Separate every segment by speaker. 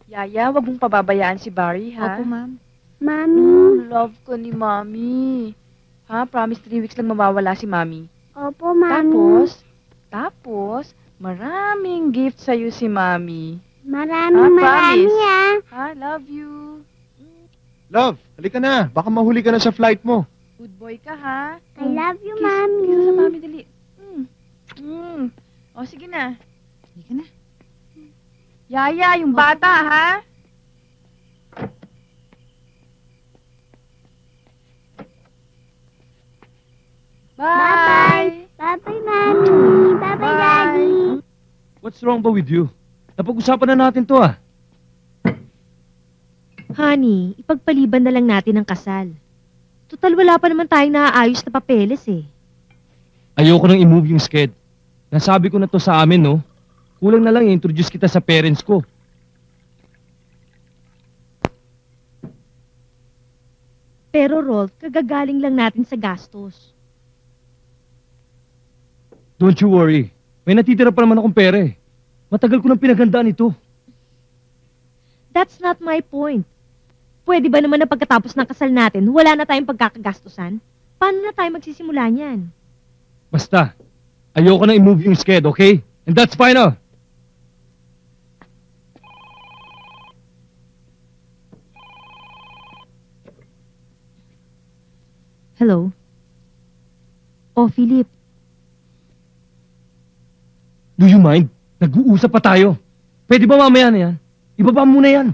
Speaker 1: Yaya, wag mong pababayaan si Barry, ha?
Speaker 2: Opo, ma'am.
Speaker 3: Mami.
Speaker 1: Love ko ni Mami. Ha? Promise 3 weeks lang mawawala si Mami.
Speaker 3: Opo, Mami.
Speaker 1: Tapos, maraming gift sa'yo si Mami.
Speaker 3: Maraming
Speaker 1: promise.
Speaker 3: ah.
Speaker 1: Ha? Love you.
Speaker 4: Love, halika na. Baka mahuli ka na sa flight mo.
Speaker 1: Good boy ka, ha?
Speaker 3: I love you,
Speaker 1: Kiss,
Speaker 3: Mami.
Speaker 1: kiss sa Mami, dali. O, sige na.
Speaker 2: Hindi ka na.
Speaker 1: Yaya, yung bata, ha? Bye!
Speaker 3: Bye-bye, Mami. Bye-bye, Daddy.
Speaker 4: What's wrong ba with you? Napag-usapan na natin to ah.
Speaker 5: Honey, ipagpaliban na lang natin ang kasal. Total, wala pa naman tayong naaayos na papeles eh.
Speaker 4: Ayoko nang i-move yung sked. Nasabi ko na to sa amin, no? Kulang na lang i-introduce kita sa parents ko.
Speaker 5: Pero Rolf, kagagaling lang natin sa gastos.
Speaker 4: Don't you worry. May natitira pa naman akong pera eh. Matagal ko nang pinaghandaan ito.
Speaker 5: That's not my point. Pwede ba naman na pagkatapos ng kasal natin, wala na tayong pagkakagastusan? Paano na tayo magsisimula niyan?
Speaker 4: Basta, ayoko nang i-move yung sked, okay? And that's final.
Speaker 5: Hello? Oh, Philip.
Speaker 4: Do you mind? Nag-uusap pa tayo. Pwede ba mamaya na yan? Ibaba mo muna yan.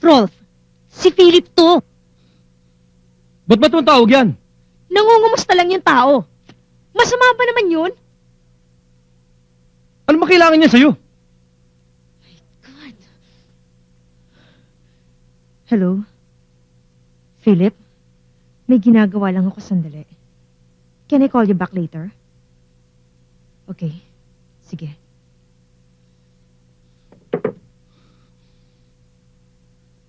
Speaker 5: Rolf, si Philip to.
Speaker 4: Ba't ba itong tawag yan?
Speaker 5: Nangungumusta lang yung tao. Masama ba naman yun?
Speaker 4: Ano makailangan niya sa'yo?
Speaker 5: God. Hello? Philip? May ginagawa lang ako sandali. Can I call you back later? Okay. Sige.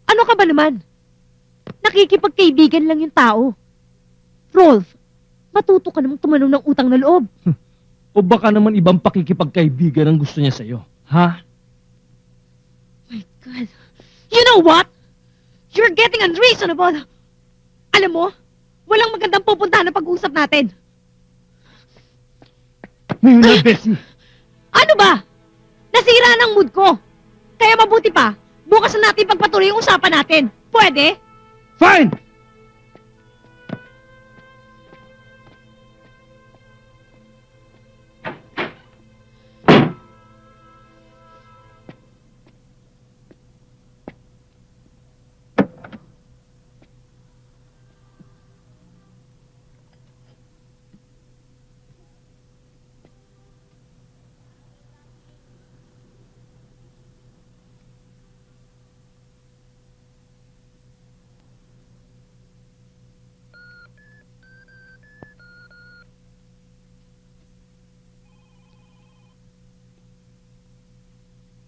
Speaker 5: Ano ka ba naman? Nakikipagkaibigan lang yung tao. Rolf, matuto ka namang tumanong ng utang na loob.
Speaker 4: O baka naman ibang pakikipagkaibigan ang gusto niya sa'yo? Ha?
Speaker 5: My God. You know what? You're getting unreasonable. Alam mo, walang magandang pupuntahan na pag-uusap natin.
Speaker 4: Ngayon na, Bessie!
Speaker 5: Ano ba? Nasira ng mood ko. Kaya mabuti pa, bukas na natin pagpatuloy yung usapan natin. Pwede?
Speaker 4: Fine!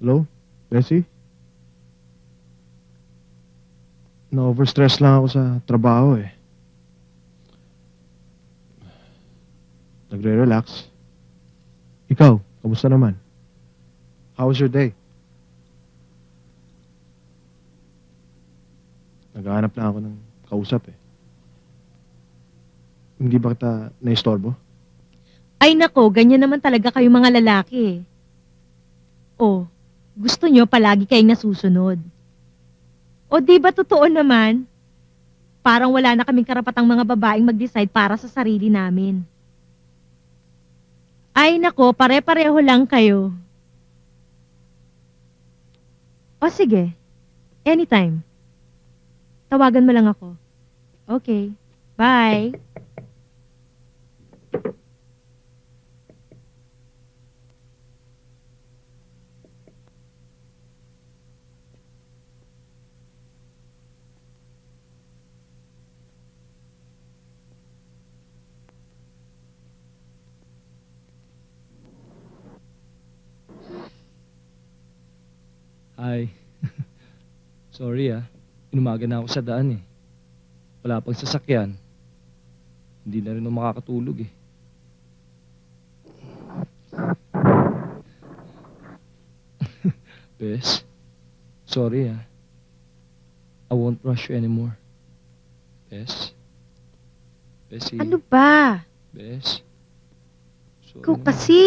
Speaker 2: Hello? Bessie? Na-overstress lang ako sa trabaho eh. Nagre-relax. Ikaw, kamusta naman? How was your day? Naghahanap na ako ng kausap eh. Hindi ba kita naistorbo?
Speaker 5: Ay nako, ganyan naman talaga kayo mga lalaki. Oh, gusto nyo palagi kayong nasusunod. O di ba totoo naman? Parang wala na kaming karapatang mga babaeng mag-decide para sa sarili namin. Ay nako, pare-pareho lang kayo. O sige, anytime. Tawagan mo lang ako. Okay, bye.
Speaker 4: Hi. Sorry inumaga na ako sa daan eh. Wala pang sasakyan. Hindi na rin ako makakatulog eh. Bes, sorry I won't rush you anymore. Bes? Bessie?
Speaker 5: Ano ba?
Speaker 4: Bes? Sorry
Speaker 5: Ikaw
Speaker 4: na.
Speaker 5: kasi.